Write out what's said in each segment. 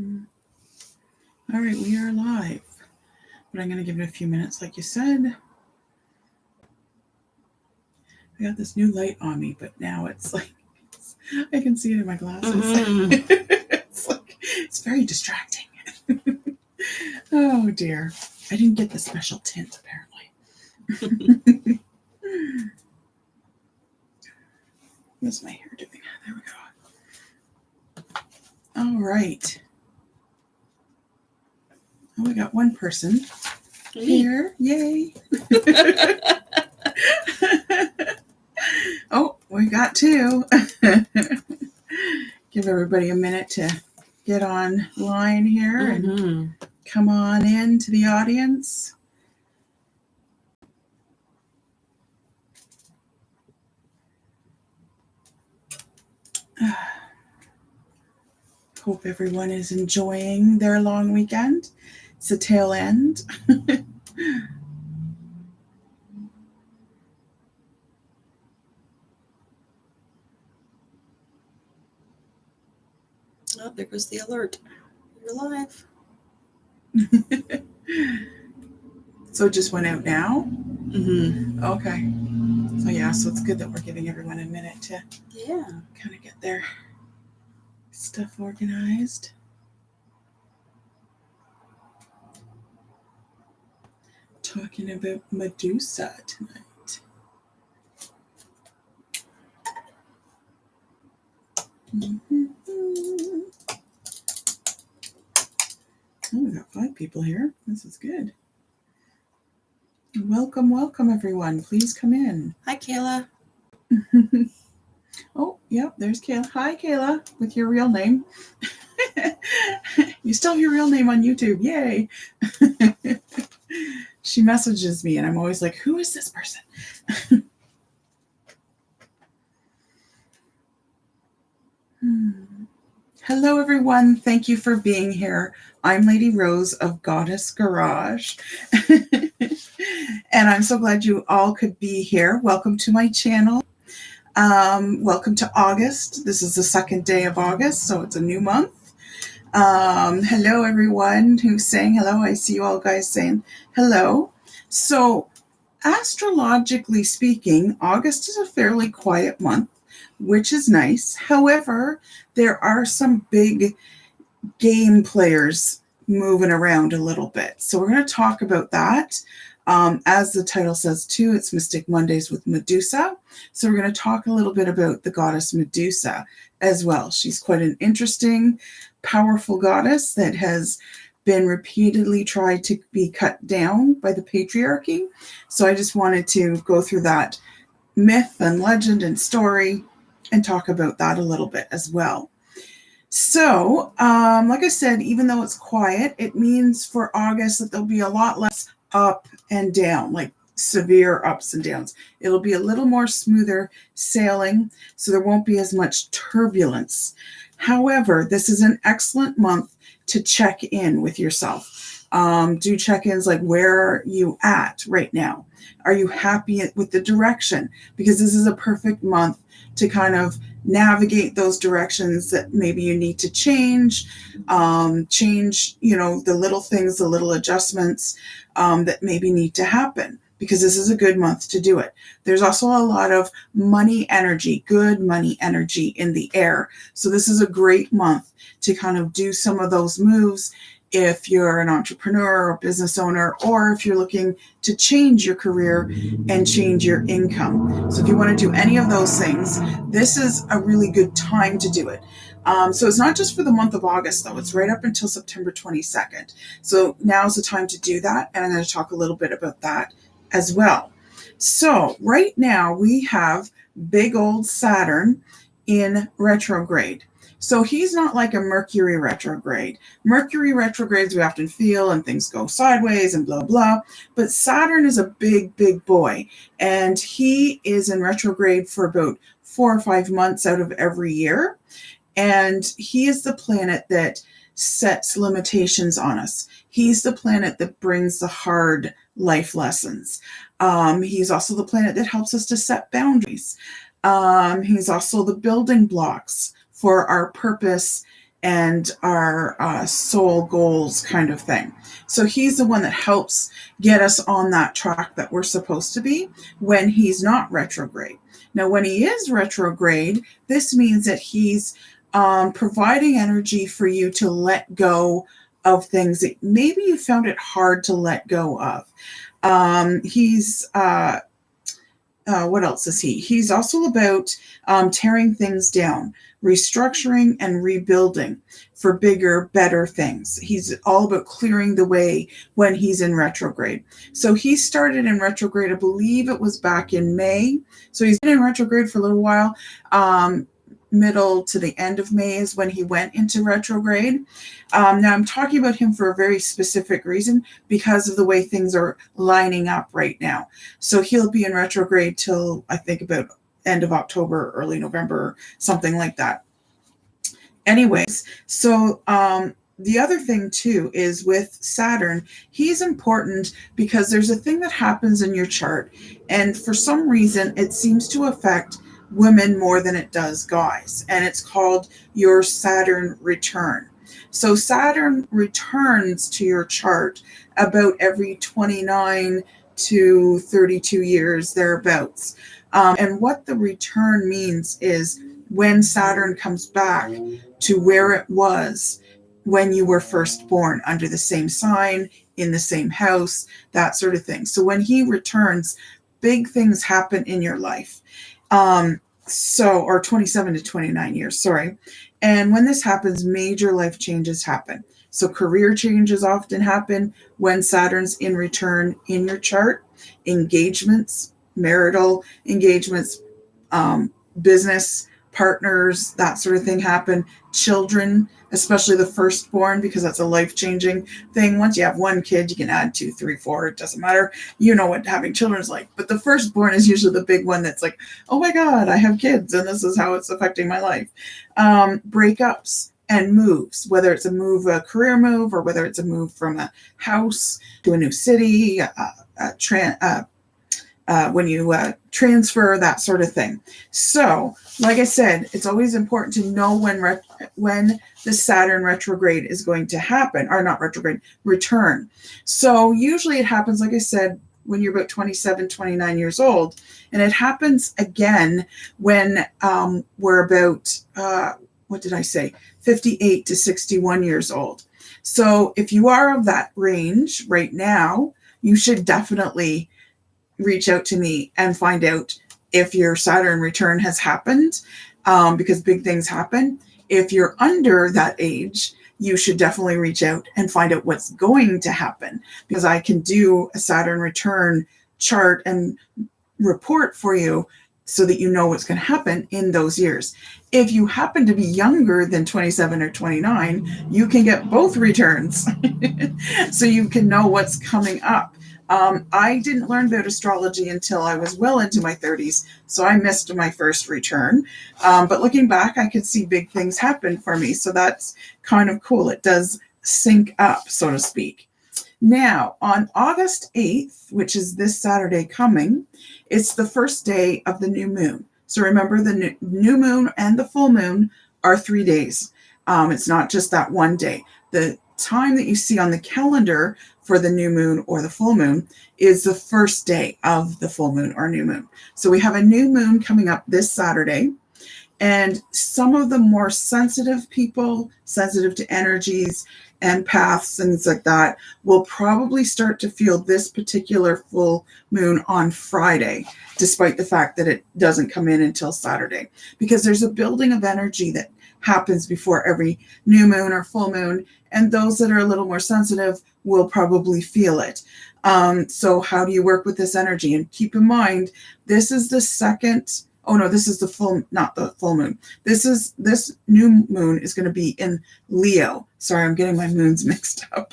All right, we are live, but I'm going to give it a few minutes, like you said. I got this new light on me, but now it's like I can see it in my glasses. It's very distracting. Oh dear, I didn't get the special tint apparently. What's my hair doing? There we go. All right. Oh, we got one person here. Yay. Oh, we got two. Give everybody a minute to get online here and come on in to the audience. Hope everyone is enjoying their long weekend. It's the tail end. Oh, there goes the alert. You're live. So it just went out now? Mm-hmm. Okay. So yeah, so it's good that we're giving everyone a minute to kind of get their stuff organized. Talking about Medusa tonight. Oh, we got 5 people here. This is good. Welcome, welcome, everyone. Please come in. Hi, Kayla. Oh, yep, there's Kayla. Hi, Kayla, with your real name. You still have your real name on YouTube. Yay. She messages me, and I'm always like, who is this person? Hello, everyone. Thank you for being here. I'm Lady Rose of Goddess Garage. And I'm so glad you all could be here. Welcome to my channel. Welcome to August. This is the 2nd day of August, so it's a new month. Hello, everyone who's saying hello. I see you all guys saying hello. So, astrologically speaking, August is a fairly quiet month, which is nice. However, there are some big game players moving around a little bit. So we're going to talk about that. As the title says too, it's Mystic Mondays with Medusa. So we're going to talk a little bit about the goddess Medusa as well. She's quite an interesting, powerful goddess that has been repeatedly tried to be cut down by the patriarchy. So I just wanted to go through that myth and legend and story and talk about that a little bit as well. So, like I said, even though it's quiet, it means for August that there'll be a lot less up and down, like severe ups and downs. It'll be a little more smoother sailing, so there won't be as much turbulence. However, this is an excellent month to check in with yourself. Do check-ins like, where are you at right now? Are you happy with the direction? Because this is a perfect month to kind of navigate those directions that maybe you need to change, the little things, the little adjustments that maybe need to happen, because this is a good month to do it. There's also a lot of money energy, good money energy in the air. So this is a great month to kind of do some of those moves if you're an entrepreneur or business owner, or if you're looking to change your career and change your income. So if you want to do any of those things, this is a really good time to do it. So it's not just for the month of August, though. It's right up until September 22nd. So now's the time to do that. And I'm going to talk a little bit about that as well. So right now we have big old Saturn in retrograde. So he's not like a Mercury retrograde. Mercury retrogrades we often feel and things go sideways and blah, blah. But Saturn is a big, big boy. And he is in retrograde for about 4 or 5 months out of every year. And he is the planet that sets limitations on us. He's the planet that brings the hard life lessons. He's also the planet that helps us to set boundaries. He's also the building blocks for our purpose and our soul goals kind of thing. So he's the one that helps get us on that track that we're supposed to be when he's not retrograde. Now, when he is retrograde, this means that he's providing energy for you to let go of things that maybe you found it hard to let go of. He's what else is he? He's also about tearing things down, restructuring and rebuilding for bigger, better things. He's all about clearing the way when he's in retrograde. So he started in retrograde, I believe it was back in May. So he's been in retrograde for a little while. Middle to the end of May is when he went into retrograde. Now I'm talking about him for a very specific reason because of the way things are lining up right now. So he'll be in retrograde till I think about end of October, early November, something like that. Anyways, so the other thing too is with Saturn, he's important because there's a thing that happens in your chart, and for some reason it seems to affect women more than it does guys, and it's called your Saturn return. So Saturn returns to your chart about every 29 to 32 years, thereabouts. And what the return means is when Saturn comes back to where it was when you were first born, under the same sign, in the same house, that sort of thing. So when he returns, big things happen in your life. Or 27 to 29 years, sorry. And when this happens, major life changes happen. So career changes often happen when Saturn's in return in your chart. Engagements, marital engagements, business partners, that sort of thing happen. Children, especially the firstborn, because that's a life-changing thing. Once you have one kid, you can add 2, 3, 4. It doesn't matter. You know what having children is like. But the firstborn is usually the big one that's like, oh my God, I have kids, and this is how it's affecting my life. Breakups and moves, whether it's a career move, or whether it's a move from a house to a new city, when you transfer, that sort of thing. So, like I said, it's always important to know when the Saturn retrograde is going to happen, or not retrograde, return. So usually it happens, like I said, when you're about 27, 29 years old, and it happens again when we're about, 58 to 61 years old. So if you are of that range right now, you should definitely reach out to me and find out if your Saturn return has happened, because big things happen. If you're under that age, you should definitely reach out and find out what's going to happen, because I can do a Saturn return chart and report for you so that you know what's going to happen in those years. If you happen to be younger than 27 or 29, you can get both returns so you can know what's coming up. I didn't learn about astrology until I was well into my 30s, so I missed my first return. But looking back, I could see big things happen for me, so that's kind of cool. It does sync up, so to speak. Now, on August 8th, which is this Saturday coming, it's the first day of the new moon. So remember, the new moon and the full moon are 3 days. It's not just that one day. The time that you see on the calendar for the new moon or the full moon is the first day of the full moon or new moon. So we have a new moon coming up this Saturday, and some of the more sensitive people, sensitive to energies and paths, things like that, will probably start to feel this particular full moon on Friday, despite the fact that it doesn't come in until Saturday, because there's a building of energy that happens before every new moon or full moon, and those that are a little more sensitive will probably feel it. So how do you work with this energy? And keep in mind, this is the second, this is the full, not the full moon. This new moon is going to be in Leo. Sorry, I'm getting my moons mixed up.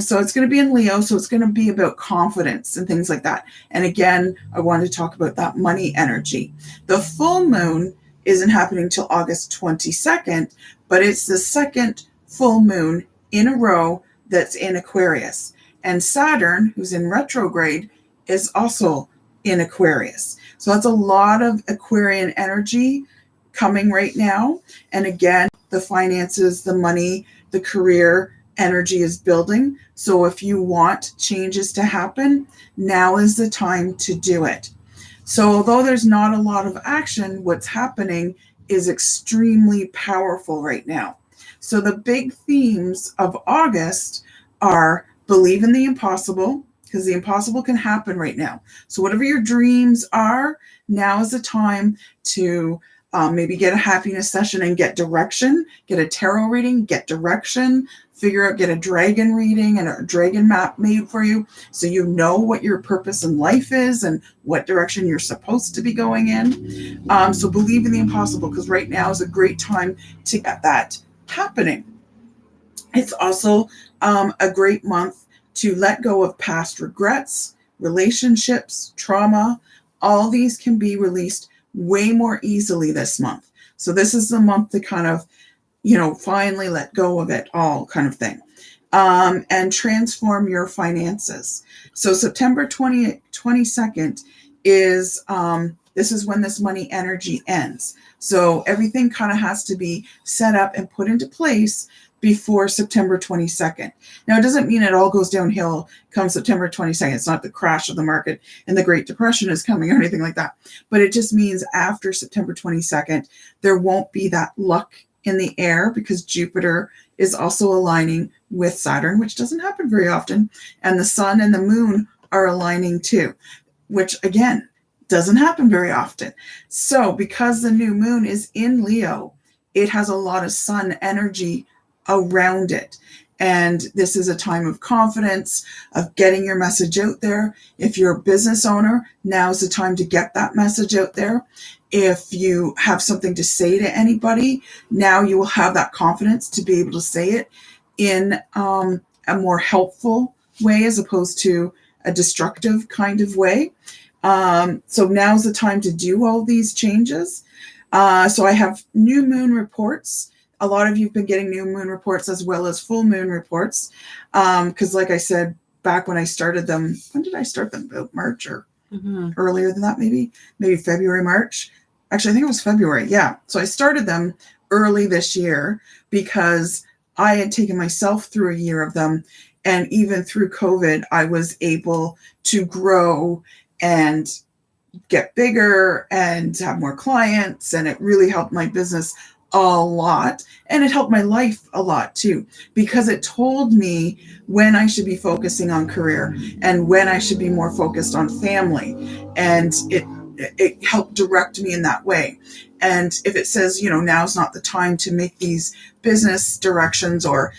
So it's going to be in Leo. So it's going to be about confidence and things like that. And again, I wanted to talk about that money energy. The full moon isn't happening till August 22nd, but it's the second full moon in a row that's in Aquarius. And Saturn, who's in retrograde, is also in Aquarius. So that's a lot of Aquarian energy coming right now. And again, the finances, the money, the career energy is building. So if you want changes to happen, now is the time to do it. So although there's not a lot of action, what's happening is extremely powerful right now. So the big themes of August are believe in the impossible, because the impossible can happen right now. So whatever your dreams are, now is the time to maybe get a happiness session and get direction, get a tarot reading, get direction, figure out, get a dragon reading and a dragon map made for you so you know what your purpose in life is and what direction you're supposed to be going in. So believe in the impossible, because right now is a great time to get that happening. It's also a great month to let go of past regrets, relationships, trauma. All these can be released way more easily this month. So this is the month to kind of, finally let go of it all, kind of thing. And transform your finances. So September 22nd is, this is when this money energy ends. So everything kind of has to be set up and put into place before September 22nd. Now, it doesn't mean it all goes downhill come September 22nd. It's not the crash of the market and the Great Depression is coming or anything like that. But it just means after September 22nd, there won't be that luck in the air, because Jupiter is also aligning with Saturn, which doesn't happen very often. And the sun and the moon are aligning too, which again, doesn't happen very often. So because the new moon is in Leo, it has a lot of sun energy around it. And this is a time of confidence, of getting your message out there. If you're a business owner, now's the time to get that message out there. If you have something to say to anybody, now you will have that confidence to be able to say it in a more helpful way as opposed to a destructive kind of way. So now's the time to do all these changes. So I have new moon reports. A lot of you have been getting new moon reports as well as full moon reports. Because like I said, back when I started them, when did I start them? About March or earlier than that, maybe February, March. Actually, I think it was February. Yeah. So I started them early this year because I had taken myself through a year of them. And even through COVID, I was able to grow and get bigger and have more clients. And it really helped my business a lot. And it helped my life a lot too, because it told me when I should be focusing on career and when I should be more focused on family. And it helped direct me in that way. And if it says, now's not the time to make these business directions or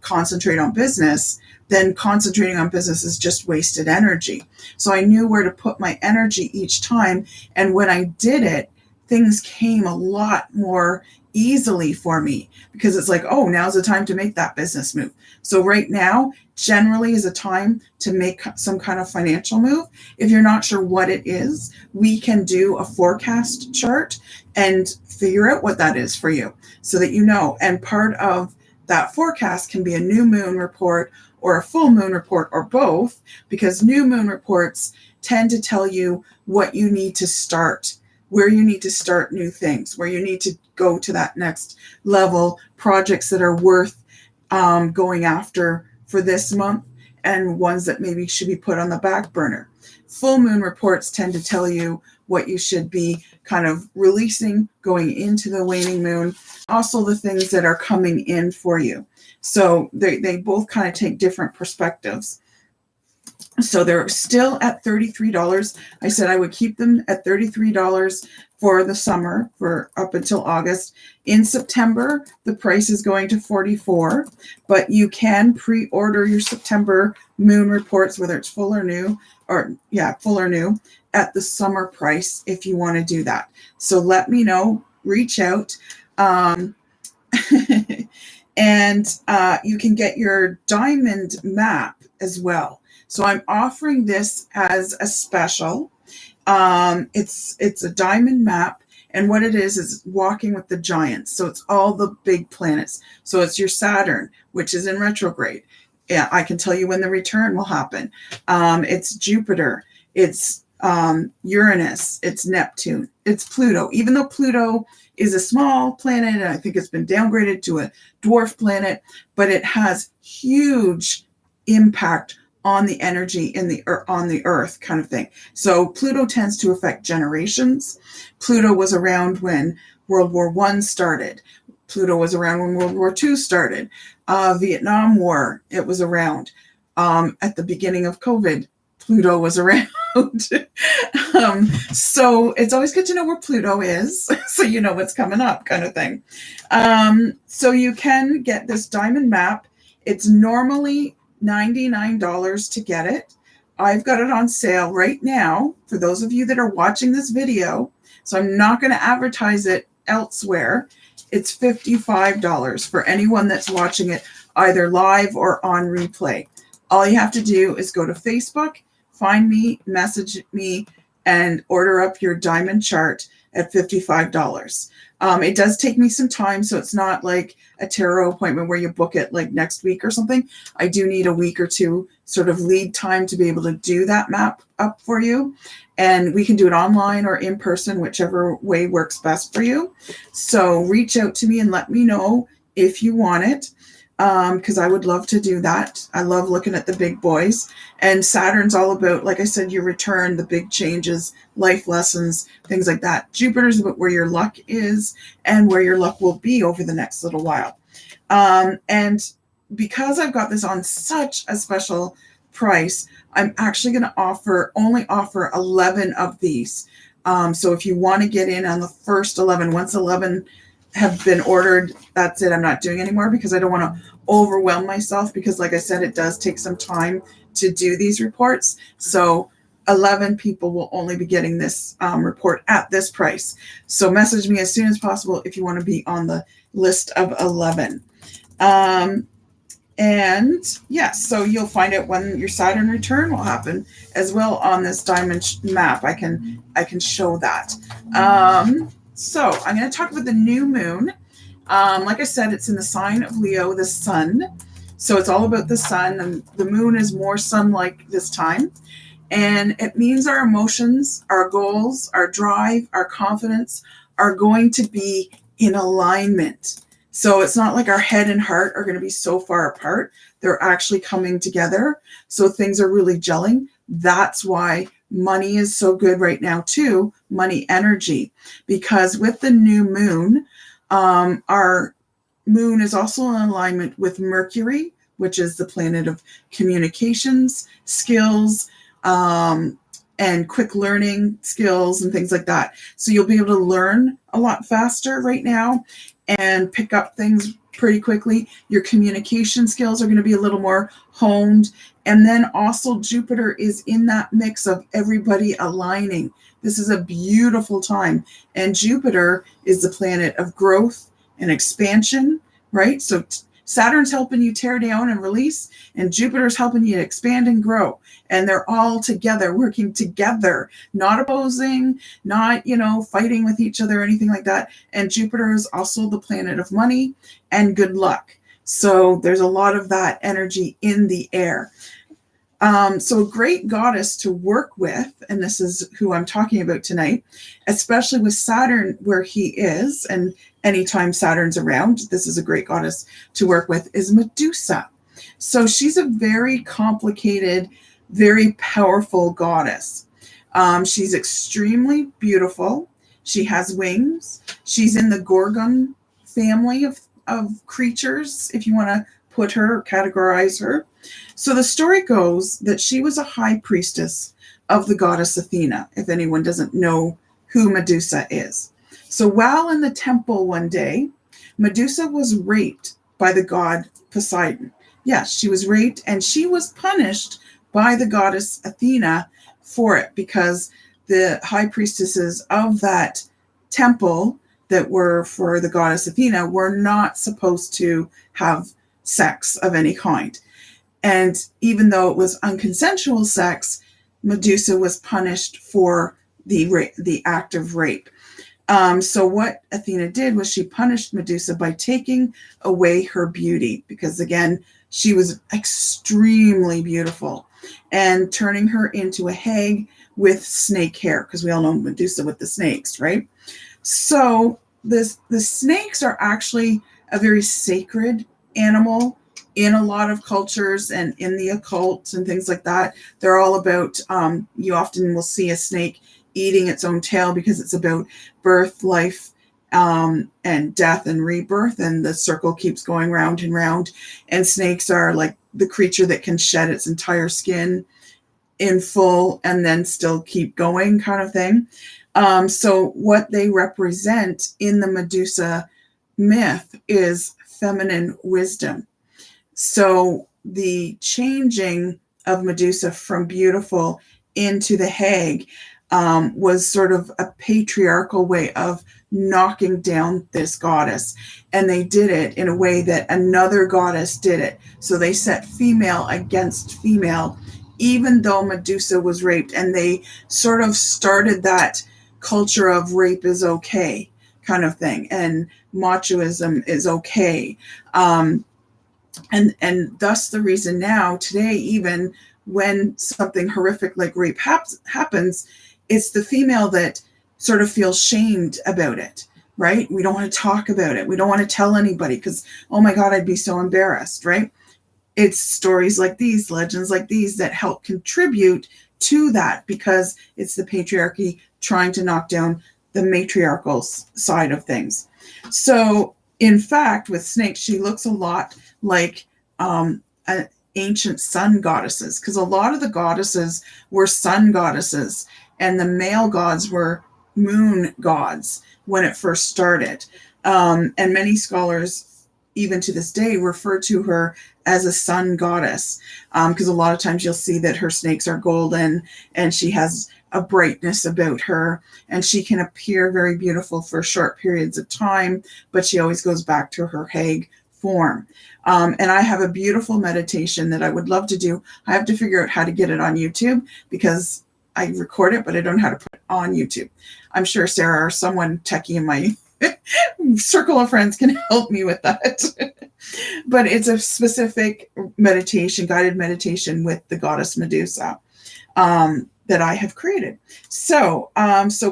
concentrate on business, then concentrating on business is just wasted energy. So I knew where to put my energy each time. And when I did it, things came a lot more easily for me, because it's like, oh, now's the time to make that business move. So right now generally is a time to make some kind of financial move. If you're not sure what it is, we can do a forecast chart and figure out what that is for you so that you know. And part of that forecast can be a new moon report or a full moon report or both, because new moon reports tend to tell you what you need to start, where you need to start new things, where you need to go to that next level, projects that are worth going after for this month, and ones that maybe should be put on the back burner. Full moon reports tend to tell you what you should be kind of releasing going into the waning moon, also the things that are coming in for you. So they both kind of take different perspectives. So they're still at $33. I said I would keep them at $33 for the summer, for up until August. In September, the price is going to $44, but you can pre-order your September moon reports, whether it's full or new, at the summer price if you want to do that. So let me know, reach out. And you can get your diamond map as well. So I'm offering this as a special. It's a diamond map, and what it is walking with the giants. So it's all the big planets. So it's your Saturn, which is in retrograde. Yeah, I can tell you when the return will happen. It's Jupiter. It's Uranus, it's Neptune, it's Pluto. Even though Pluto is a small planet, and I think it's been downgraded to a dwarf planet, but it has huge impact on the energy on the earth kind of thing. So Pluto tends to affect generations. Pluto was around when World War I started. Pluto was around when World War II started. Vietnam War, it was around. At the beginning of COVID, Pluto was around. So it's always good to know where Pluto is, so you know what's coming up, kind of thing. So you can get this diamond map. It's normally $99 to get it. I've got it on sale right now for those of you that are watching this video. So I'm not going to advertise it elsewhere. It's $55 for anyone that's watching it either live or on replay. All you have to do is go to Facebook, find me, message me, and order up your diamond chart at $55. It does take me some time, so it's not like a tarot appointment where you book it like next week or something. I do need a week or two sort of lead time to be able to do that map up for you. And we can do it online or in person, whichever way works best for you. So reach out to me and let me know if you want it, because I would love to do that. I love looking at the big boys. And Saturn's all about, like I said, your return, the big changes, life lessons, things like that. Jupiter's about where your luck is and where your luck will be over the next little while. And because I've got this on such a special price, I'm actually going to only offer 11 of these. So if you want to get in on the first 11, once 11 have been ordered, that's it. I'm not doing anymore because I don't want to overwhelm myself, because like I said, it does take some time to do these reports. So 11 people will only be getting this report at this price. So message me as soon as possible if you want to be on the list of 11. And yes, so you'll find out when your Saturn return will happen as well on this diamond map. I can show that. So I'm going to talk about the new moon. Like I said, it's in the sign of Leo, the sun. So it's all about the sun, and the moon is more sun-like this time. And it means our emotions, our goals, our drive, our confidence are going to be in alignment. So it's not like our head and heart are going to be so far apart. They're actually coming together. So things are really gelling. That's why money is so good right now too, money energy, because with the new moon, our moon is also in alignment with Mercury, which is the planet of communications, skills, and quick learning skills and things like that. So you'll be able to learn a lot faster right now and pick up things pretty quickly. Your communication skills are going to be a little more honed. And then also Jupiter is in that mix of everybody aligning. This is a beautiful time. And Jupiter is the planet of growth and expansion, right? So Saturn's helping you tear down and release, and Jupiter's helping you expand and grow. And they're all together, working together, not opposing, not, fighting with each other or anything like that. And Jupiter is also the planet of money and good luck. So there's a lot of that energy in the air. So a great goddess to work with, and this is who I'm talking about tonight, especially with Saturn where he is, and anytime Saturn's around, this is a great goddess to work with, is Medusa. So she's a very complicated, very powerful goddess. She's extremely beautiful. She has wings. She's in the Gorgon family of creatures, if you want to put her or categorize her. So the story goes that she was a high priestess of the goddess Athena, if anyone doesn't know who Medusa is. So while in the temple one day, Medusa was raped by the god Poseidon. Yes, she was raped, and she was punished by the goddess Athena for it, because the high priestesses of that temple that were for the goddess Athena were not supposed to have sex of any kind. And even though it was unconsensual sex, Medusa was punished for the act of rape. So what Athena did was she punished Medusa by taking away her beauty, because again, she was extremely beautiful, and turning her into a hag with snake hair, because we all know Medusa with the snakes, right? So the snakes are actually a very sacred animal in a lot of cultures and in the occult and things like that. They're all about, you often will see a snake eating its own tail because it's about birth, life, and death and rebirth, and the circle keeps going round and round. And snakes are like the creature that can shed its entire skin in full and then still keep going, kind of thing. So what they represent in the Medusa myth is feminine wisdom. So the changing of Medusa from beautiful into the hag was sort of a patriarchal way of knocking down this goddess. And they did it in a way that another goddess did it. So they set female against female, even though Medusa was raped. And they sort of started that culture of rape is okay kind of thing, and machoism is okay. And thus the reason now today, even when something horrific like rape happens, it's the female that sort of feels shamed about it, right? We don't want to talk about it. We don't want to tell anybody because, oh my God, I'd be so embarrassed, right? It's stories like these, legends like these that help contribute to that, because it's the patriarchy trying to knock down the matriarchal side of things. So in fact, with snakes, she looks a lot like ancient sun goddesses, because a lot of the goddesses were sun goddesses and the male gods were moon gods when it first started. And many scholars, even to this day, refer to her as a sun goddess, because a lot of times you'll see that her snakes are golden and she has a brightness about her, and she can appear very beautiful for short periods of time, but she always goes back to her hag form. And I have a beautiful meditation that I would love to do. I have to figure out how to get it on YouTube, because I record it, but I don't know how to put it on YouTube. I'm sure Sarah or someone techie in my circle of friends can help me with that. But it's a specific meditation, guided meditation with the goddess Medusa, that I have created. So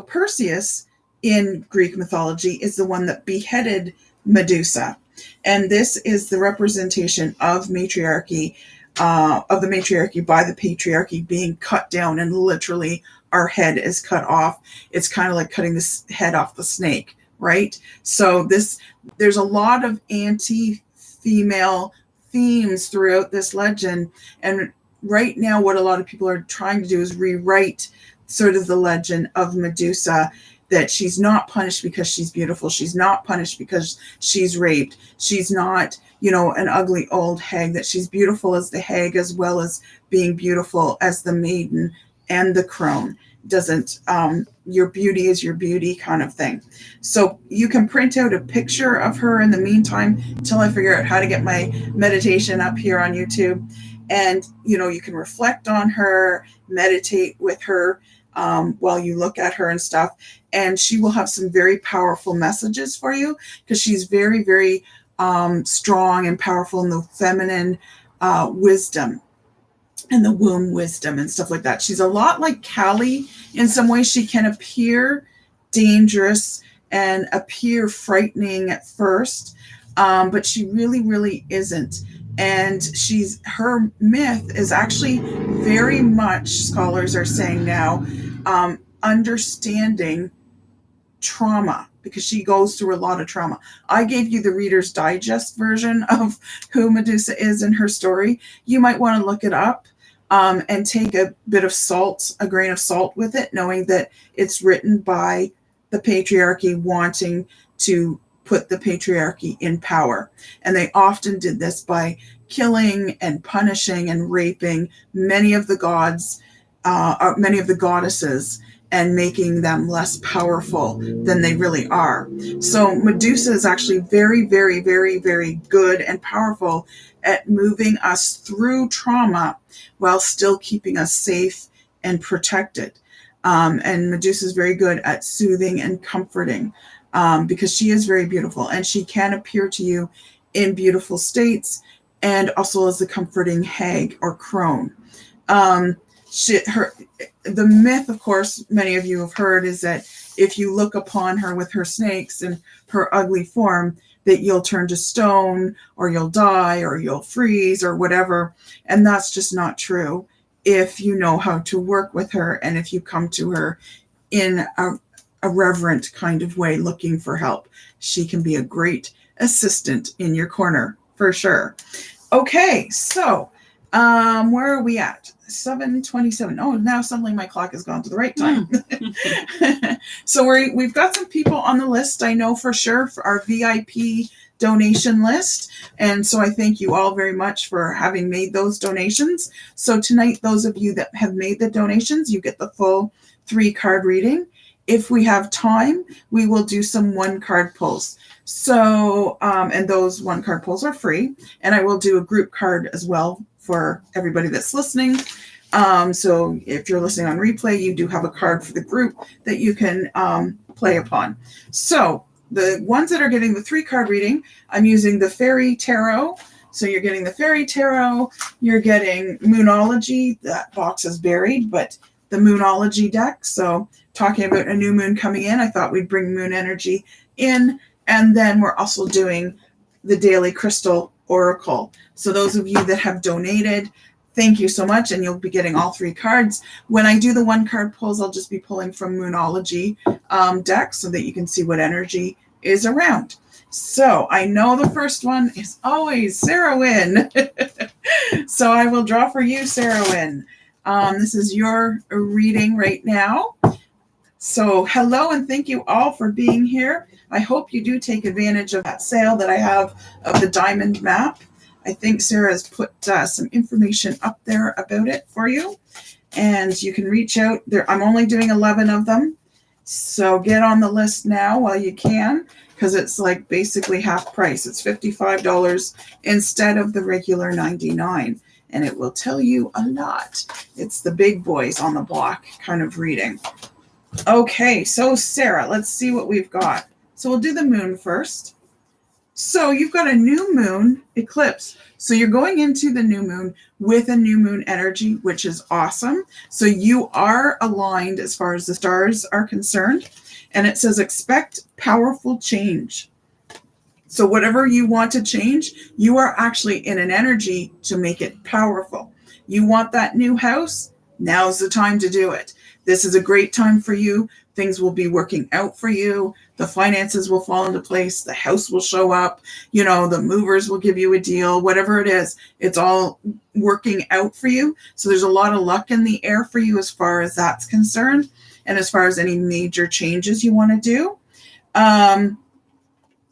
Perseus in Greek mythology is the one that beheaded Medusa. And this is the representation of matriarchy, of the matriarchy by the patriarchy being cut down, and literally our head is cut off. It's kind of like cutting the head off the snake, right? So there's a lot of anti-female themes throughout this legend. And right now, what a lot of people are trying to do is rewrite sort of the legend of Medusa, that she's not punished because she's beautiful. She's not punished because she's raped. She's not, an ugly old hag, that she's beautiful as the hag as well as being beautiful as the maiden and the crone. Doesn't, your beauty is your beauty kind of thing. So you can print out a picture of her in the meantime until I figure out how to get my meditation up here on YouTube. And, you can reflect on her, meditate with her, while you look at her and stuff. And she will have some very powerful messages for you, because she's very, very strong and powerful in the feminine wisdom and the womb wisdom and stuff like that. She's a lot like Kali in some ways. She can appear dangerous and appear frightening at first, but she really, really isn't. And her myth is actually very much, scholars are saying now, understanding trauma, because she goes through a lot of trauma. I gave you the Reader's Digest version of who Medusa is in her story. You might want to look it up, and take a bit of salt, a grain of salt with it, knowing that it's written by the patriarchy wanting to put the patriarchy in power. And they often did this by killing and punishing and raping many of the gods, many of the goddesses, and making them less powerful than they really are. So Medusa is actually very, very, very, very good and powerful at moving us through trauma while still keeping us safe and protected. And Medusa is very good at soothing and comforting, because she is very beautiful, and she can appear to you in beautiful states, and also as the comforting hag or crone. The myth, of course, many of you have heard, is that if you look upon her with her snakes and her ugly form, that you'll turn to stone or you'll die or you'll freeze or whatever. And that's just not true if you know how to work with her and if you come to her in a reverent kind of way looking for help. She can be a great assistant in your corner for sure. Okay, so where are we at? 7:27. Oh, now suddenly my clock has gone to the right time. So we've got some people on the list, I know for sure, for our VIP donation list. And so I thank you all very much for having made those donations. So tonight, those of you that have made the donations, you get the full 3-card reading. If we have time, we will do some 1-card pulls. So, and those 1-card pulls are free. And I will do a group card as well for everybody that's listening. So if you're listening on replay, you do have a card for the group that you can play upon. So the ones that are getting the 3-card reading, I'm using the Fairy Tarot. So you're getting the Fairy Tarot, you're getting Moonology. That box is buried, but the Moonology deck. So talking about a new moon coming in, I thought we'd bring moon energy in. And then we're also doing the Daily Crystal Oracle. So those of you that have donated, thank you so much. And you'll be getting all 3 cards. When I do the 1-card pulls, I'll just be pulling from Moonology deck so that you can see what energy is around. So I know the first one is always Sarah Wynn. So I will draw for you, Sarah Wynn. This is your reading right now. So hello and thank you all for being here. I hope you do take advantage of that sale that I have of the diamond map. I think Sarah has put some information up there about it for you. And you can reach out there. I'm only doing 11 of them. So get on the list now while you can, because it's like basically half price. It's $55 instead of the regular $99. And it will tell you a lot. It's the big boys on the block kind of reading. Okay, so Sarah, let's see what we've got. So we'll do the moon first. So you've got a new moon eclipse. So you're going into the new moon with a new moon energy, which is awesome. So you are aligned as far as the stars are concerned. And it says expect powerful change. So whatever you want to change, you are actually in an energy to make it powerful. You want that new house? Now's the time to do it. This is a great time for you. Things will be working out for you. The finances will fall into place. The house will show up. You know, the movers will give you a deal. Whatever it is, it's all working out for you. So there's a lot of luck in the air for you as far as that's concerned. And as far as any major changes you want to do. And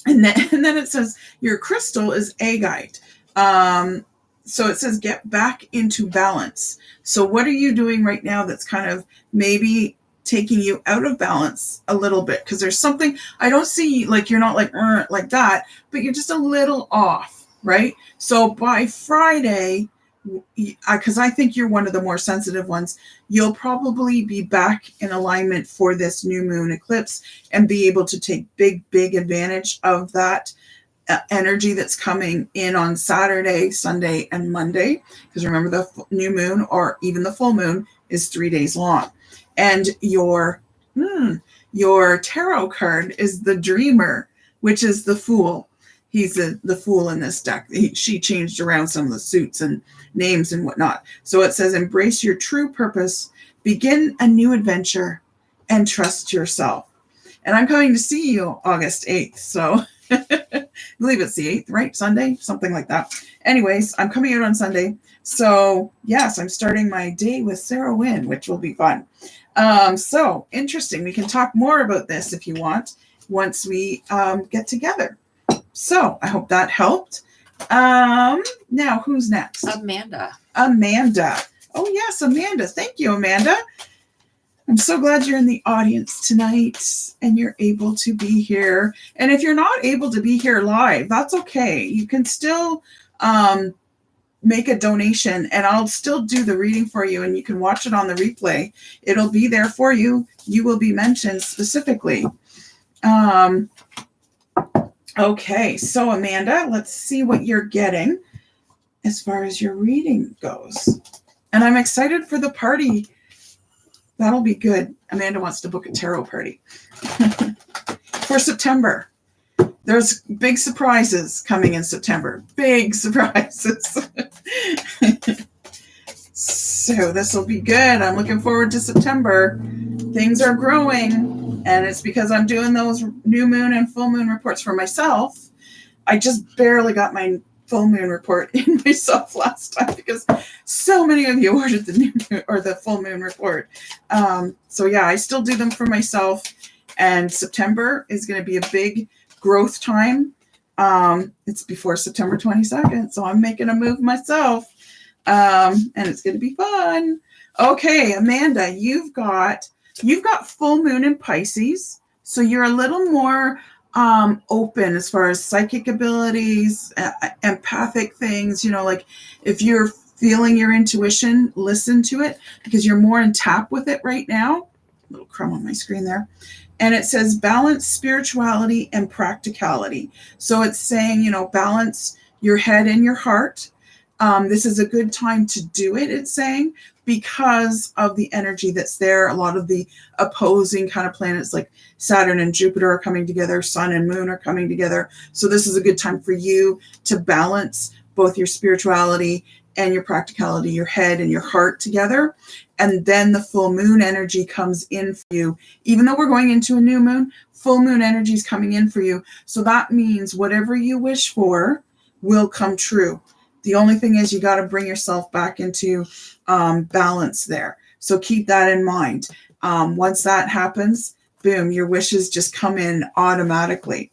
then it says your crystal is agate. So it says get back into balance. So what are you doing right now that's kind of maybe taking you out of balance a little bit? Because there's something, I don't see, like you're not like that, but you're just a little off, right? So by Friday, because I think you're one of the more sensitive ones, you'll probably be back in alignment for this new moon eclipse and be able to take big advantage of that energy that's coming in on Saturday, Sunday, and Monday. Because remember, the new moon or even the full moon is 3 days long. And your tarot card is the Dreamer, which is the Fool. He's the Fool in this deck. She changed around some of the suits and names and whatnot. So it says, embrace your true purpose, begin a new adventure, and trust yourself. And I'm coming to see you August 8th. So I believe it's the 8th, right? Sunday, something like that. Anyways, I'm coming out on Sunday. So yes, I'm starting my day with Sarah Wynn, which will be fun. So interesting. We can talk more about this if you want once we get together. So I hope that helped. Now who's next? Amanda. Oh yes, Amanda. Thank you, Amanda. I'm so glad you're in the audience tonight and you're able to be here. And if you're not able to be here live, that's okay. You can still make a donation and I'll still do the reading for you and you can watch it on the replay. It'll be there for you. You will be mentioned specifically. Okay, so Amanda, let's see what you're getting as far as your reading goes. And I'm excited for the party. That'll be good. Amanda wants to book a tarot party for September. There's big surprises coming in September. Big surprises. So this will be good. I'm looking forward to September. Things are growing, and it's because I'm doing those new moon and full moon reports for myself. I just barely got my full moon report in myself last time because so many of you ordered the new moon or the full moon report. So yeah, I still do them for myself, and September is going to be a big growth time. It's before September 22nd, so I'm making a move myself, and it's going to be fun. Okay, Amanda, you've got full moon in Pisces, so you're a little more open as far as psychic abilities, empathic things, like if you're feeling your intuition, listen to it because you're more in tap with it right now. Little crumb on my screen there. And it says balance spirituality and practicality. So it's saying, balance your head and your heart. This is a good time to do it, it's saying, because of the energy that's there. A lot of the opposing kind of planets like Saturn and Jupiter are coming together, Sun and Moon are coming together. So this is a good time for you to balance both your spirituality and your practicality, your head and your heart together. And then the full moon energy comes in for you. Even though we're going into a new moon, full moon energy is coming in for you. So that means whatever you wish for will come true. The only thing is you got to bring yourself back into balance there. So keep that in mind. Once that happens, boom, your wishes just come in automatically.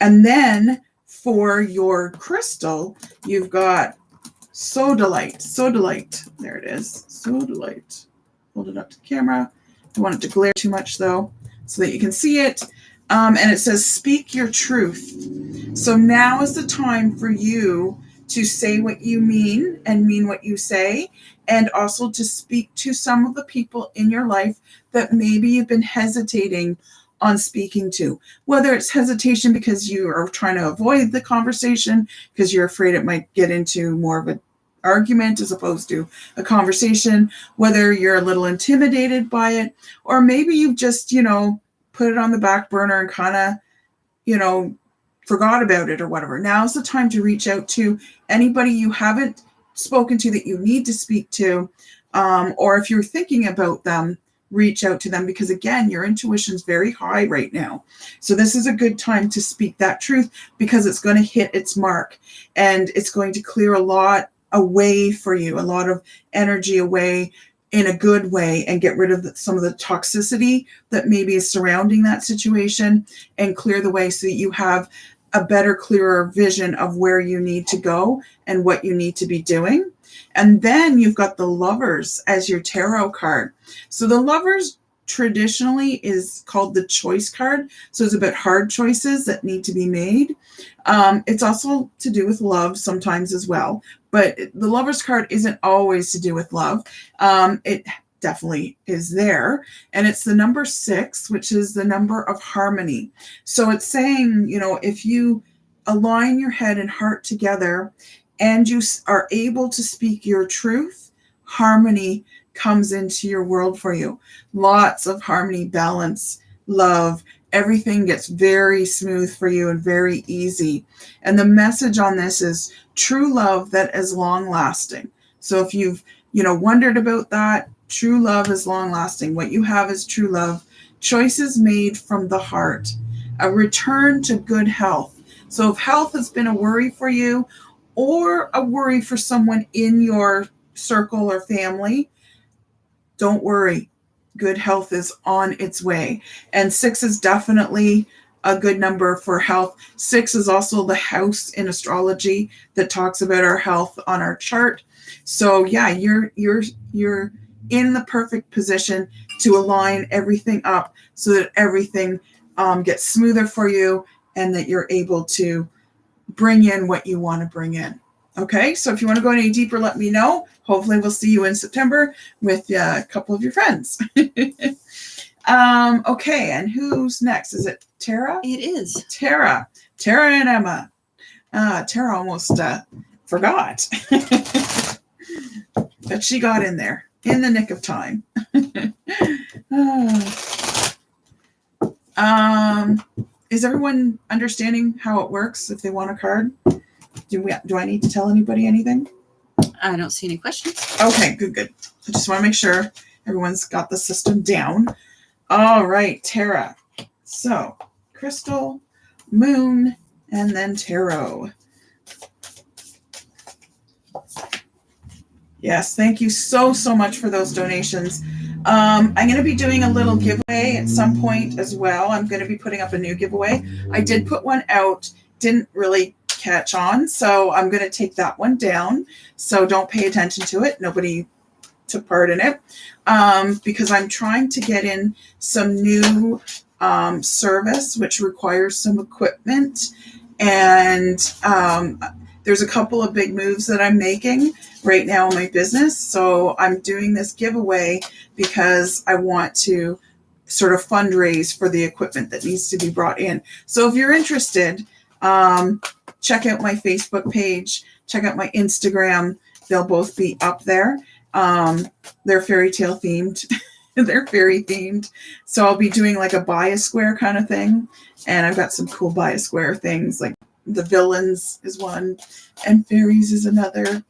And then for your crystal, you've got Sodalite. There it is. Sodalite. Hold it up to the camera. Don't want it to glare too much though, so that you can see it. And it says, speak your truth. So now is the time for you to say what you mean and mean what you say, and also to speak to some of the people in your life that maybe you've been hesitating on speaking to. Whether it's hesitation because you are trying to avoid the conversation because you're afraid it might get into more of an argument as opposed to a conversation, whether you're a little intimidated by it, or maybe you've just, put it on the back burner and kind of, forgot about it or whatever. Now's the time to reach out to anybody you haven't spoken to that you need to speak to, or if you're thinking about them, reach out to them, because again, your intuition is very high right now. So this is a good time to speak that truth because it's going to hit its mark and it's going to clear a lot away for you, a lot of energy away in a good way, and get rid of some of the toxicity that maybe is surrounding that situation and clear the way so that you have a better, clearer vision of where you need to go and what you need to be doing. And then you've got the Lovers as your tarot card. So the Lovers traditionally is called the choice card. So it's about hard choices that need to be made. It's also to do with love sometimes as well. But the Lovers card isn't always to do with love. It definitely is there. And it's the number 6, which is the number of harmony. So it's saying, if you align your head and heart together and you are able to speak your truth, harmony comes into your world for you. Lots of harmony, balance, love, everything gets very smooth for you and very easy. And the message on this is true love that is long lasting. So if you've, wondered about that, true love is long lasting. What you have is true love. Choices made from the heart. A return to good health. So if health has been a worry for you or a worry for someone in your circle or family, don't worry. Good health is on its way. And 6 is definitely a good number for health. 6 is also the house in astrology that talks about our health on our chart. So yeah, you're in the perfect position to align everything up so that everything gets smoother for you and that you're able to bring in what you want to bring in. Okay, so if you want to go any deeper, let me know. Hopefully we'll see you in September with a couple of your friends. Okay, and who's next? Is it Tara? It is. Tara and Emma. Tara almost forgot. But she got in there in the nick of time. Is everyone understanding how it works if they want a card? Do I need to tell anybody anything? I don't see any questions. Okay, good. I just want to make sure everyone's got the system down. All right, Tara. So, crystal, moon, and then tarot. Yes, thank you so much for those donations. I'm going to be doing a little giveaway at some point as well. I'm going to be putting up a new giveaway. I did put one out, didn't really catch on, so I'm going to take that one down. So don't pay attention to it. Nobody took part in it, because I'm trying to get in some new service which requires some equipment, and there's a couple of big moves that I'm making right now in my business. So I'm doing this giveaway because I want to sort of fundraise for the equipment that needs to be brought in. So if you're interested, check out my Facebook page, check out my Instagram. They'll both be up there. They're fairy tale themed. They're fairy themed. So I'll be doing like a buy a square kind of thing. And I've got some cool buy a square things, like the villains is one and fairies is another.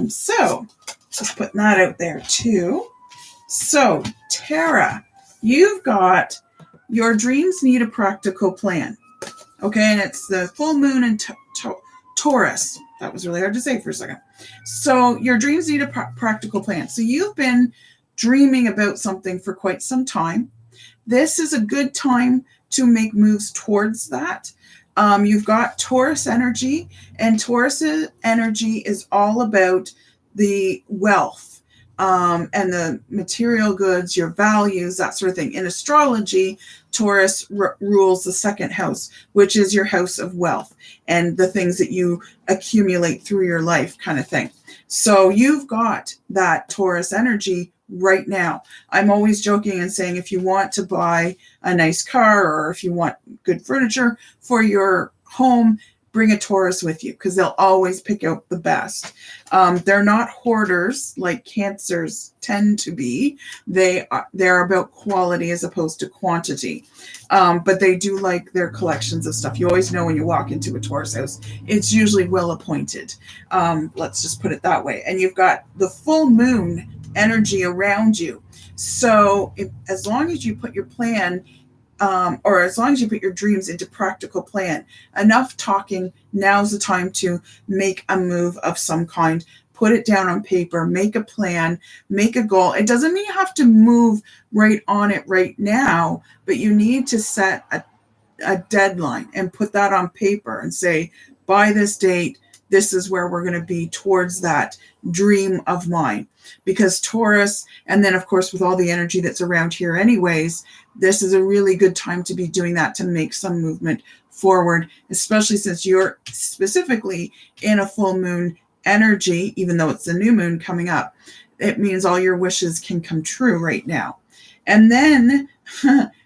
So just putting that out there too. So Tara, you've got your dreams need a practical plan. Okay, and it's the full moon in Taurus. That was really hard to say for a second. So your dreams need a practical plan. So you've been dreaming about something for quite some time. This is a good time to make moves towards that. You've got Taurus energy, and Taurus energy is all about the wealth and the material goods, your values, that sort of thing. In astrology, Taurus rules the second house, which is your house of wealth and the things that you accumulate through your life kind of thing. So you've got that Taurus energy right now. I'm always joking and saying, if you want to buy a nice car or if you want good furniture for your home, bring a Taurus with you because they'll always pick out the best. They're not hoarders like Cancers tend to be. They're about quality as opposed to quantity. But they do like their collections of stuff. You always know when you walk into a Taurus house, it's usually well appointed. Let's just put it that way. And you've got the full moon energy around you. So as long as you put your plan or as long as you put your dreams into practical plan, enough talking, now's the time to make a move of some kind. Put it down on paper, make a plan, make a goal. It doesn't mean you have to move right on it right now, but you need to set a deadline and put that on paper and say, by this date, this is where we're going to be towards that dream of mine. Because Taurus, and then of course with all the energy that's around here anyways, this is a really good time to be doing that, to make some movement forward, especially since you're specifically in a full moon energy, even though it's the new moon coming up. It means all your wishes can come true right now. And then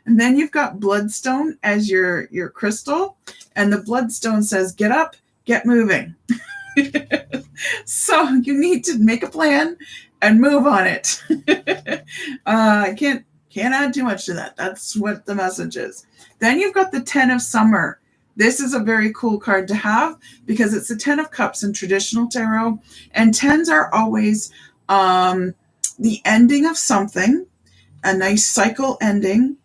you've got bloodstone as your crystal, and the bloodstone says, get up, get moving. So you need to make a plan and move on it. I can't add too much to that. That's what the message is. Then you've got the 10 of Summer. This is a very cool card to have because it's the 10 of Cups in traditional tarot. And 10s are always the ending of something, a nice cycle ending.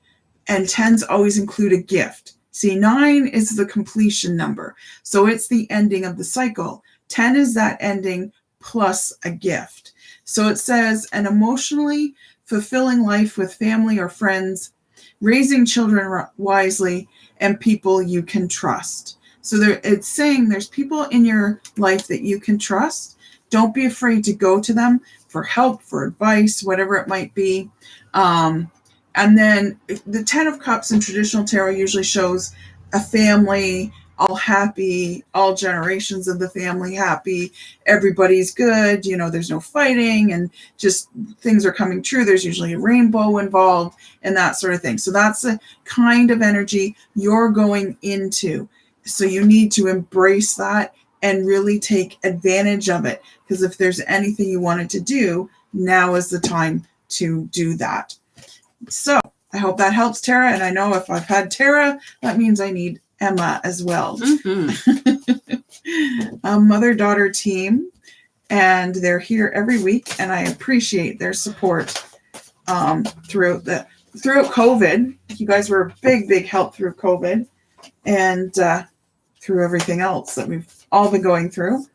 And 10s always include a gift. See, 9 is the completion number. So it's the ending of the cycle. 10 is that ending plus a gift. So it says an emotionally fulfilling life with family or friends, raising children wisely, and people you can trust. So it's saying there's people in your life that you can trust. Don't be afraid to go to them for help, for advice, whatever it might be. And then the 10 of Cups in traditional tarot usually shows a family all happy, all generations of the family happy, everybody's good, there's no fighting and just things are coming true. There's usually a rainbow involved and that sort of thing. So that's the kind of energy you're going into. So you need to embrace that and really take advantage of it. Because if there's anything you wanted to do, now is the time to do that. So I hope that helps, Tara. And I know if I've had Tara, that means I need Emma as well. A mother-daughter team, and they're here every week, and I appreciate their support throughout COVID. You guys were a big help through COVID, and through everything else that we've all been going through.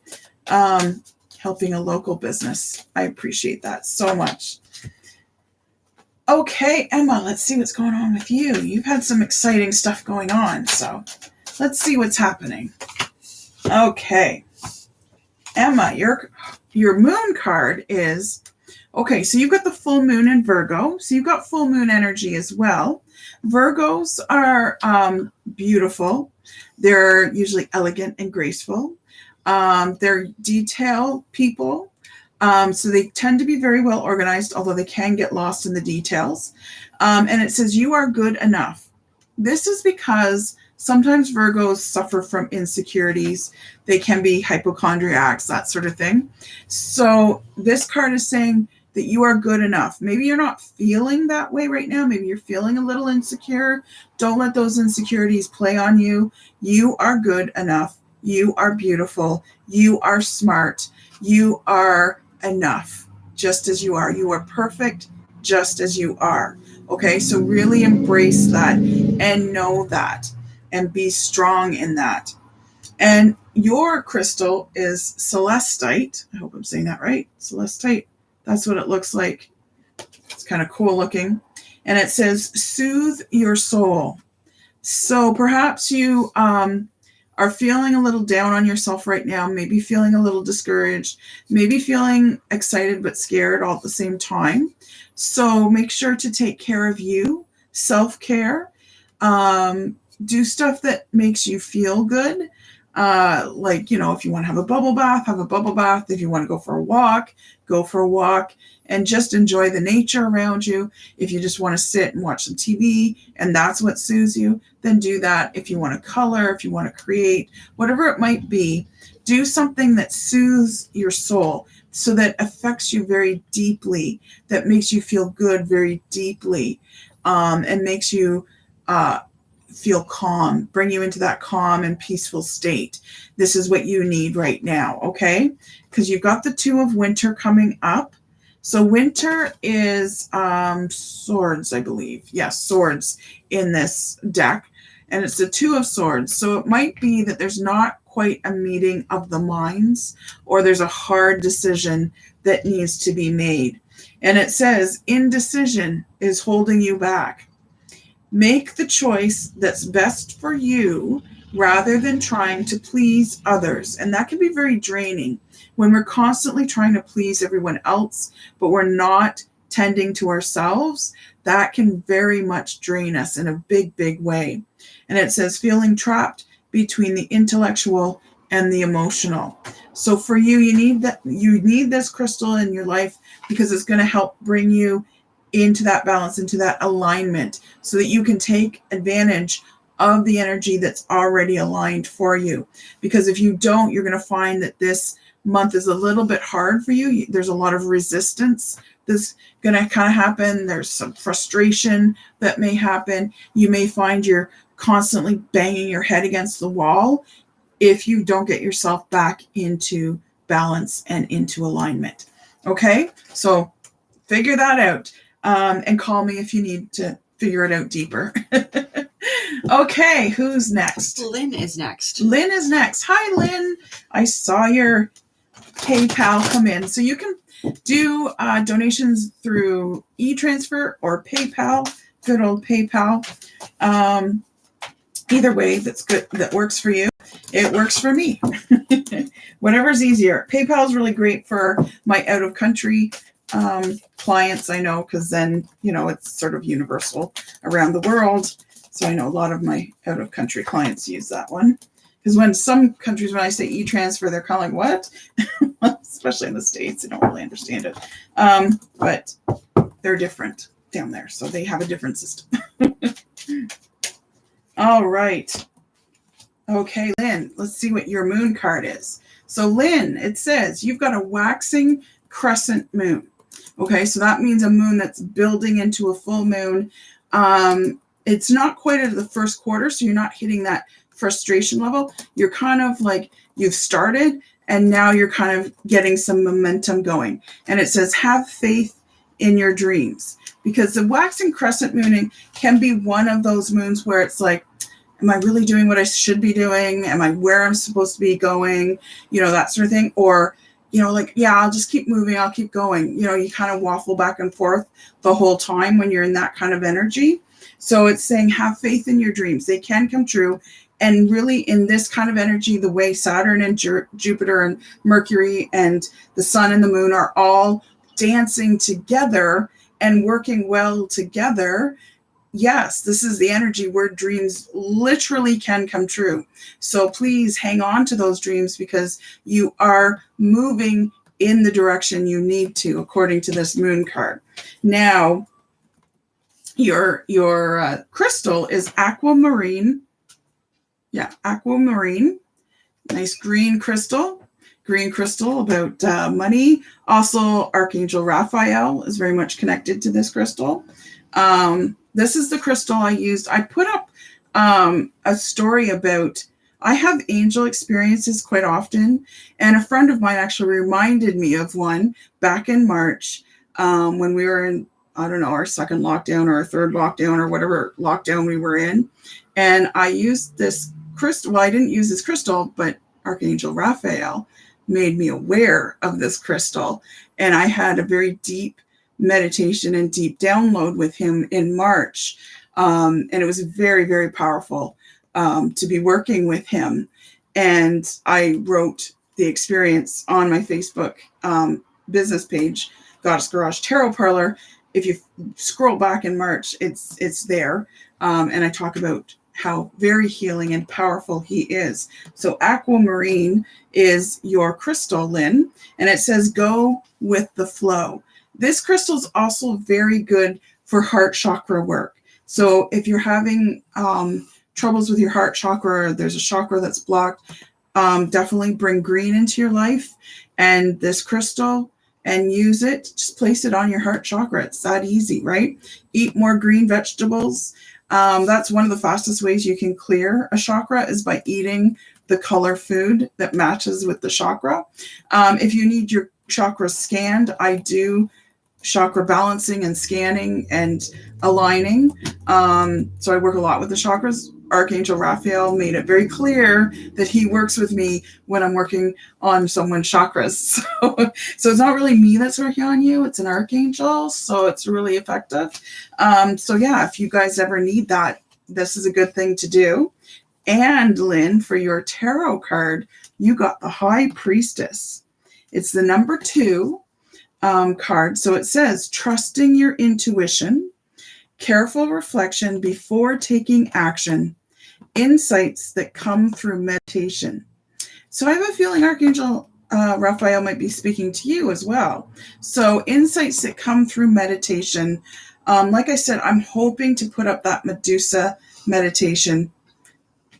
Helping a local business. I appreciate that so much. Okay, Emma, let's see what's going on with you. You've had some exciting stuff going on, so let's see what's happening. Okay. Emma, your moon card is, okay, so you've got the full moon in Virgo, so you've got full moon energy as well. Virgos are beautiful. They're usually elegant and graceful. They're detail people. So they tend to be very well organized, although they can get lost in the details. And it says, you are good enough. This is because sometimes Virgos suffer from insecurities. They can be hypochondriacs, that sort of thing. So this card is saying that you are good enough. Maybe you're not feeling that way right now. Maybe you're feeling a little insecure. Don't let those insecurities play on you. You are good enough. You are beautiful. You are smart. You are enough, just as you are. You are perfect, just as you are. Okay, so really embrace that and know that and be strong in that. And your crystal is celestite. I hope I'm saying that right. Celestite. That's what it looks like. It's kind of cool looking. And it says, soothe your soul. So perhaps you are feeling a little down on yourself right now, maybe feeling a little discouraged, maybe feeling excited but scared all at the same time. So make sure to take care of you, self-care. Do stuff that makes you feel good. Like, if you want to have a bubble bath, have a bubble bath. If you want to go for a walk, go for a walk and just enjoy the nature around you. If you just want to sit and watch some TV and that's what soothes you, then do that. If you want to color, if you want to create, whatever it might be, do something that soothes your soul so that affects you very deeply, that makes you feel good very deeply, and makes you feel calm, bring you into that calm and peaceful state. This is what you need right now, okay? Because you've got the Two of Winter coming up. So winter is swords, I believe. Yes, swords in this deck. And it's the Two of Swords. So it might be that there's not quite a meeting of the minds, or there's a hard decision that needs to be made. And it says, indecision is holding you back. Make the choice that's best for you rather than trying to please others. And that can be very draining when we're constantly trying to please everyone else, but we're not tending to ourselves. That can very much drain us in a big way. And it says feeling trapped between the intellectual and the emotional. So for you, you need this crystal in your life because it's going to help bring you into that balance, into that alignment, so that you can take advantage of the energy that's already aligned for you. Because if you don't, you're going to find that this month is a little bit hard for you. There's a lot of resistance that's going to kind of happen. There's some frustration that may happen. You may find you're constantly banging your head against the wall if you don't get yourself back into balance and into alignment. Okay, so figure that out. And call me if you need to figure it out deeper. Okay, who's next? Lynn is next. Lynn is next. Hi, Lynn. I saw your PayPal come in. So you can do donations through e-transfer or PayPal, good old PayPal. Either way, that's good. That works for you. It works for me. Whatever's easier. PayPal is really great for my out-of-country clients, I know, because then, it's sort of universal around the world. So I know a lot of my out-of-country clients use that one. Because when some countries, when I say e-transfer, they're kind of like, what? Especially in the States, they don't really understand it. But they're different down there. So they have a different system. All right. Okay, Lynn, let's see what your moon card is. So Lynn, it says you've got a waxing crescent moon. Okay, so that means a moon that's building into a full moon. It's not quite at the first quarter, so you're not hitting that frustration level. You're kind of like you've started and now you're kind of getting some momentum going. And it says have faith in your dreams, because the waxing crescent mooning can be one of those moons where it's like, am I really doing what I should be doing? Am I where I'm supposed to be going? That sort of thing. Or, like, yeah, I'll just keep moving. I'll keep going. You kind of waffle back and forth the whole time when you're in that kind of energy. So it's saying have faith in your dreams. They can come true. And really in this kind of energy, the way Saturn and Jupiter and Mercury and the sun and the moon are all dancing together and working well together, yes, this is the energy where dreams literally can come true. So please hang on to those dreams, because you are moving in the direction you need to, according to this moon card. Now, your crystal is aquamarine. Yeah, aquamarine. Nice green crystal. Green crystal about money. Also, Archangel Raphael is very much connected to this crystal. This is the crystal I used. I put up a story about, I have angel experiences quite often, and a friend of mine actually reminded me of one back in March when we were in, I don't know, our second lockdown or our third lockdown or whatever lockdown we were in. And I used this crystal. Well, I didn't use this crystal, but Archangel Raphael made me aware of this crystal. And I had a very deep meditation and deep download with him in March. And it was very, very powerful to be working with him. And I wrote the experience on my Facebook business page, Goddess Garage Tarot Parlor. If you scroll back in March, it's there. And I talk about how very healing and powerful he is. So aquamarine is your crystal, Lynn, and it says go with the flow. This crystal is also very good for heart chakra work. So if you're having troubles with your heart chakra, or there's a chakra that's blocked, definitely bring green into your life and this crystal and use it. Just place it on your heart chakra. It's that easy, right? Eat more green vegetables. That's one of the fastest ways you can clear a chakra, is by eating the color food that matches with the chakra. If you need your chakras scanned, I do chakra balancing and scanning and aligning. So I work a lot with the chakras. Archangel Raphael made it very clear that he works with me when I'm working on someone's chakras. So it's not really me that's working on you, it's an archangel. So it's really effective. So yeah, if you guys ever need that, this is a good thing to do. And Lynn, for your tarot card, you got the High Priestess. It's the number 2 card. So it says trusting your intuition, careful reflection before taking action, insights that come through meditation. So I have a feeling Archangel Raphael might be speaking to you as well. So insights that come through meditation. Like I said, I'm hoping to put up that Medusa meditation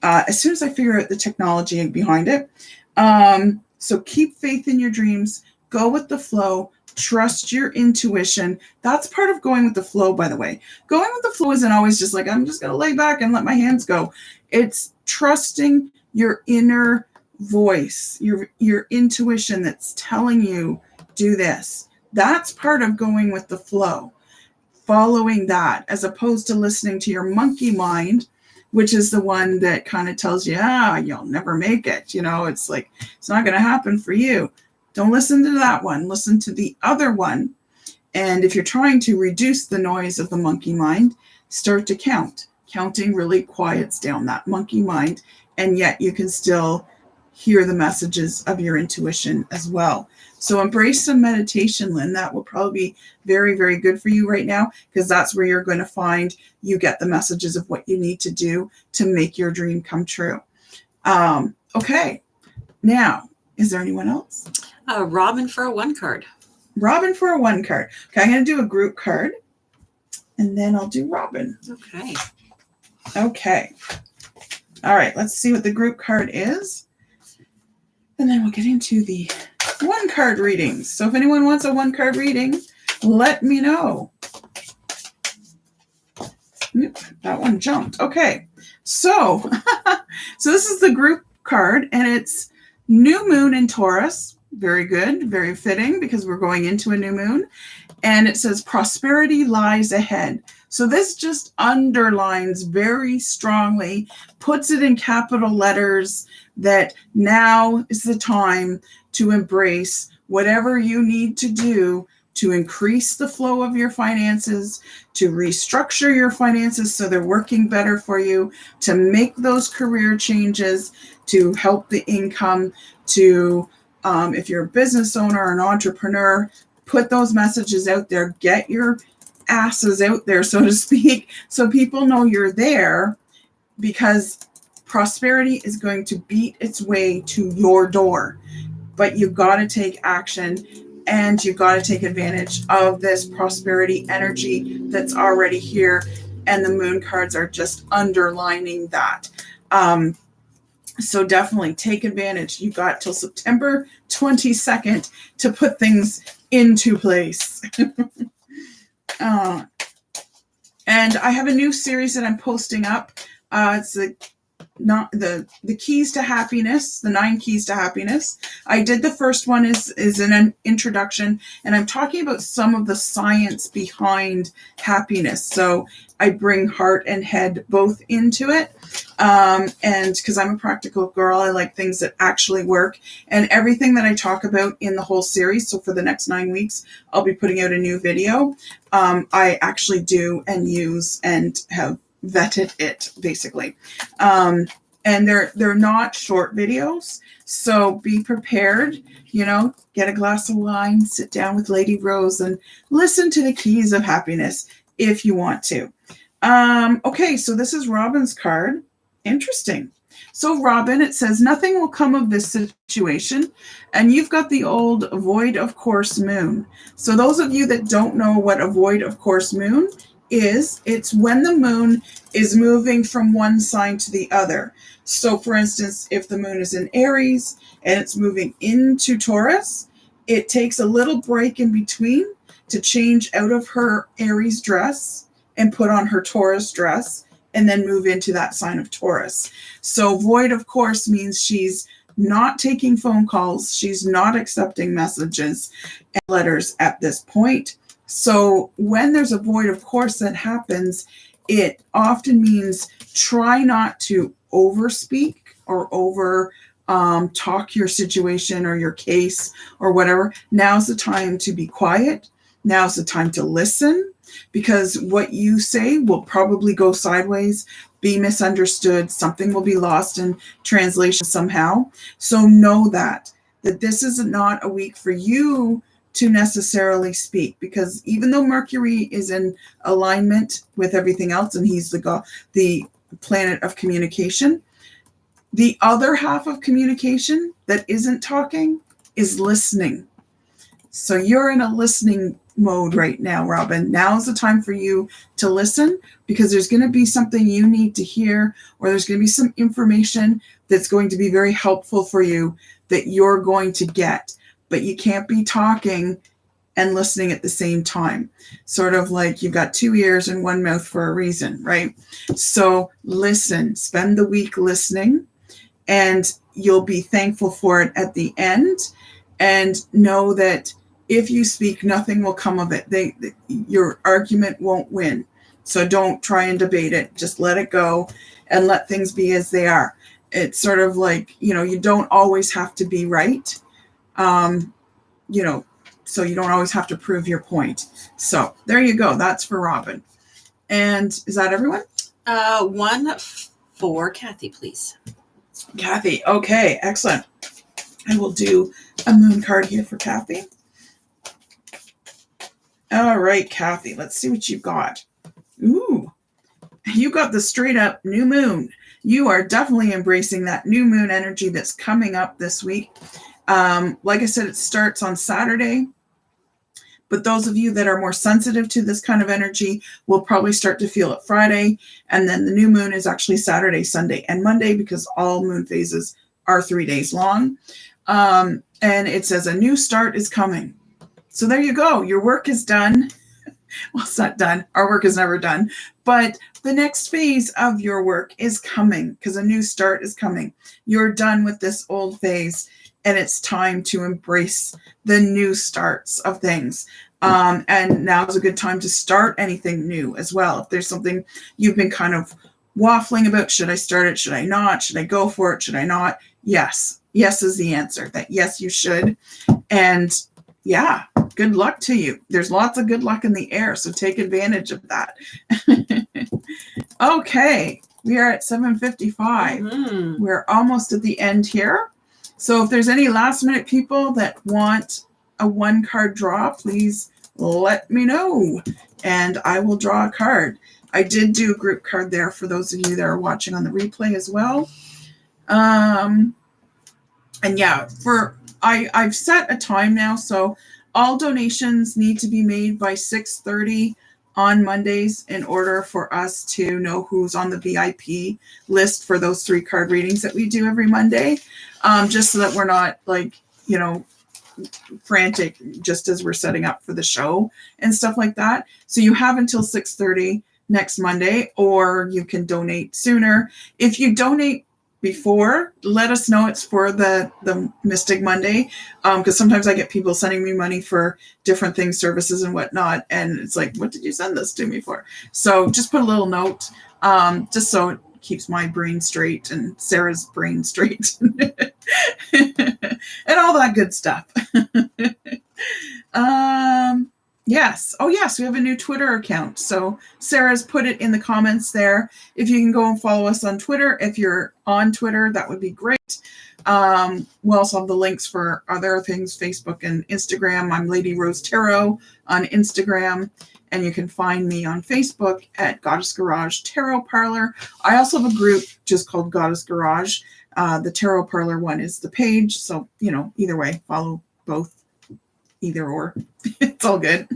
as soon as I figure out the technology behind it. So keep faith in your dreams, go with the flow, trust your intuition. That's part of going with the flow, by the way. Going with the flow isn't always just like, I'm just going to lay back and let my hands go. It's trusting your inner voice, your intuition that's telling you, do this. That's part of going with the flow. Following that, as opposed to listening to your monkey mind, which is the one that kind of tells you, you'll never make it. It's like, it's not going to happen for you. Don't listen to that one. Listen to the other one. And if you're trying to reduce the noise of the monkey mind, start to count. Counting really quiets down that monkey mind, and yet you can still hear the messages of your intuition as well. So embrace some meditation, Lynn. That will probably be very, very good for you right now, because that's where you're going to find you get the messages of what you need to do to make your dream come true. Okay. Now, is there anyone else? Robin for a 1 card. Robin for a 1 card. Okay, I'm going to do a group card, and then I'll do Robin. Okay. Okay. All right, let's see what the group card is. And then we'll get into the one card readings. So if anyone wants a one card reading, let me know. Oop, that one jumped. Okay. So, so this is the group card, and it's new moon in Taurus. Very good, very fitting because we're going into a new moon. And it says prosperity lies ahead. So this just underlines very strongly, puts it in capital letters, that now is the time to embrace whatever you need to do to increase the flow of your finances, to restructure your finances so they're working better for you, to make those career changes, to help the income, to, if you're a business owner or an entrepreneur, put those messages out there, get your asses out there, so to speak, so people know you're there, because prosperity is going to beat its way to your door. But you've got to take action, and you've got to take advantage of this prosperity energy that's already here. And the moon cards are just underlining that. So definitely take advantage. You've got till September 22nd to put things into place. And I have a new series that I'm posting up. It's the keys to happiness, the 9 keys to happiness. I did the first one is an introduction, and I'm talking about some of the science behind happiness. So I bring heart and head both into it. And because I'm a practical girl, I like things that actually work, and everything that I talk about in the whole series. So for the next 9 weeks, I'll be putting out a new video. I actually do and use and have vetted it, basically. And they're not short videos, so be prepared. Get a glass of wine, sit down with Lady Rose, and listen to the keys of happiness if you want to. Okay, so this is Robin's card. Interesting. So Robin, it says nothing will come of this situation, and you've got the old void of course moon. So those of you that don't know what a void of course moon is, it's when the moon is moving from one sign to the other. So for instance, if the moon is in Aries and it's moving into Taurus, it takes a little break in between to change out of her Aries dress and put on her Taurus dress, and then move into that sign of Taurus. So void of course means she's not taking phone calls, she's not accepting messages and letters at this point. So when there's a void of course that happens, it often means try not to overspeak or over talk your situation or your case or whatever. Now's the time to be quiet. Now's the time to listen, because what you say will probably go sideways, be misunderstood. Something will be lost in translation somehow. So know that this is not a week for you to necessarily speak, because even though Mercury is in alignment with everything else and he's the planet of communication, the other half of communication that isn't talking is listening. So you're in a listening mode right now, Robin. Now's the time for you to listen, because there's going to be something you need to hear, or there's going to be some information that's going to be very helpful for you that you're going to get. But you can't be talking and listening at the same time. Sort of like you've got 2 ears and 1 mouth for a reason, right? So listen, spend the week listening, and you'll be thankful for it at the end. And know that if you speak, nothing will come of it. Your argument won't win. So don't try and debate it. Just let it go and let things be as they are. It's sort of like, you don't always have to be right. So you don't always have to prove your point. So there you go. That's for Robin. And is that everyone? One for Kathy, please. Kathy. Okay, excellent. I will do a moon card here for Kathy. All right, Kathy, let's see what you've got. Ooh, you got the straight up new moon. You are definitely embracing that new moon energy that's coming up this week. Like I said, it starts on Saturday, But those of you that are more sensitive to this kind of energy will probably start to feel it Friday. And then the new moon is actually Saturday, Sunday, and Monday, because all moon phases are 3 days long. And it says a new start is coming. So there you go. Your work is done. Well, it's not done. Our work is never done. But the next phase of your work is coming, because a new start is coming. You're done with this old phase, and it's time to embrace the new starts of things. And now is a good time to start anything new as well. If there's something you've been kind of waffling about, should I start it? Should I not? Should I go for it? Should I not? Yes. Yes is the answer. That yes, you should. And yeah, good luck to you. There's lots of good luck in the air, so take advantage of that. Okay, we are at 7:55. Mm-hmm. We're almost at the end here. So if there's any last minute people that want a 1-card draw, please let me know and I will draw a card. I did do a group card there for those of you that are watching on the replay as well. And yeah, I've set a time now, so all donations need to be made by 6:30 on Mondays in order for us to know who's on the VIP list for those 3-card readings that we do every Monday, just so that we're not frantic just as we're setting up for the show and stuff like that. So you have until 6:30 next Monday, or you can donate sooner. If you donate before, let us know it's for the Mystic Monday, because sometimes I get people sending me money for different things, services and whatnot, and it's like, what did you send this to me for? So just put a little note, just so it keeps my brain straight and Sarah's brain straight and all that good stuff. Yes. Oh, yes. We have a new Twitter account. So Sarah's put it in the comments there. If you can go and follow us on Twitter, if you're on Twitter, that would be great. We'll also have the links for other things, Facebook and Instagram. I'm Lady Rose Tarot on Instagram, and you can find me on Facebook at Goddess Garage Tarot Parlor. I also have a group just called Goddess Garage. The Tarot Parlor one is the page. So, either way, follow both. Either or. It's all good.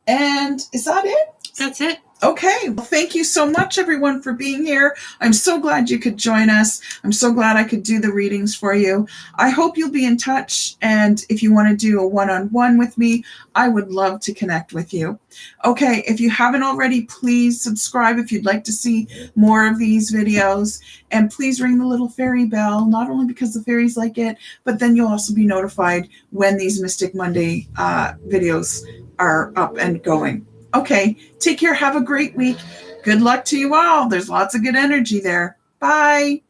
And is that it? That's it. Okay. Well, thank you so much, everyone, for being here. I'm so glad you could join us. I'm so glad I could do the readings for you. I hope you'll be in touch. And if you want to do a one-on-one with me, I would love to connect with you. Okay. If you haven't already, please subscribe if you'd like to see more of these videos. And please ring the little fairy bell, not only because the fairies like it, but then you'll also be notified when these Mystic Monday videos are up and going. Okay, take care. Have a great week. Good luck to you all. There's lots of good energy there. Bye.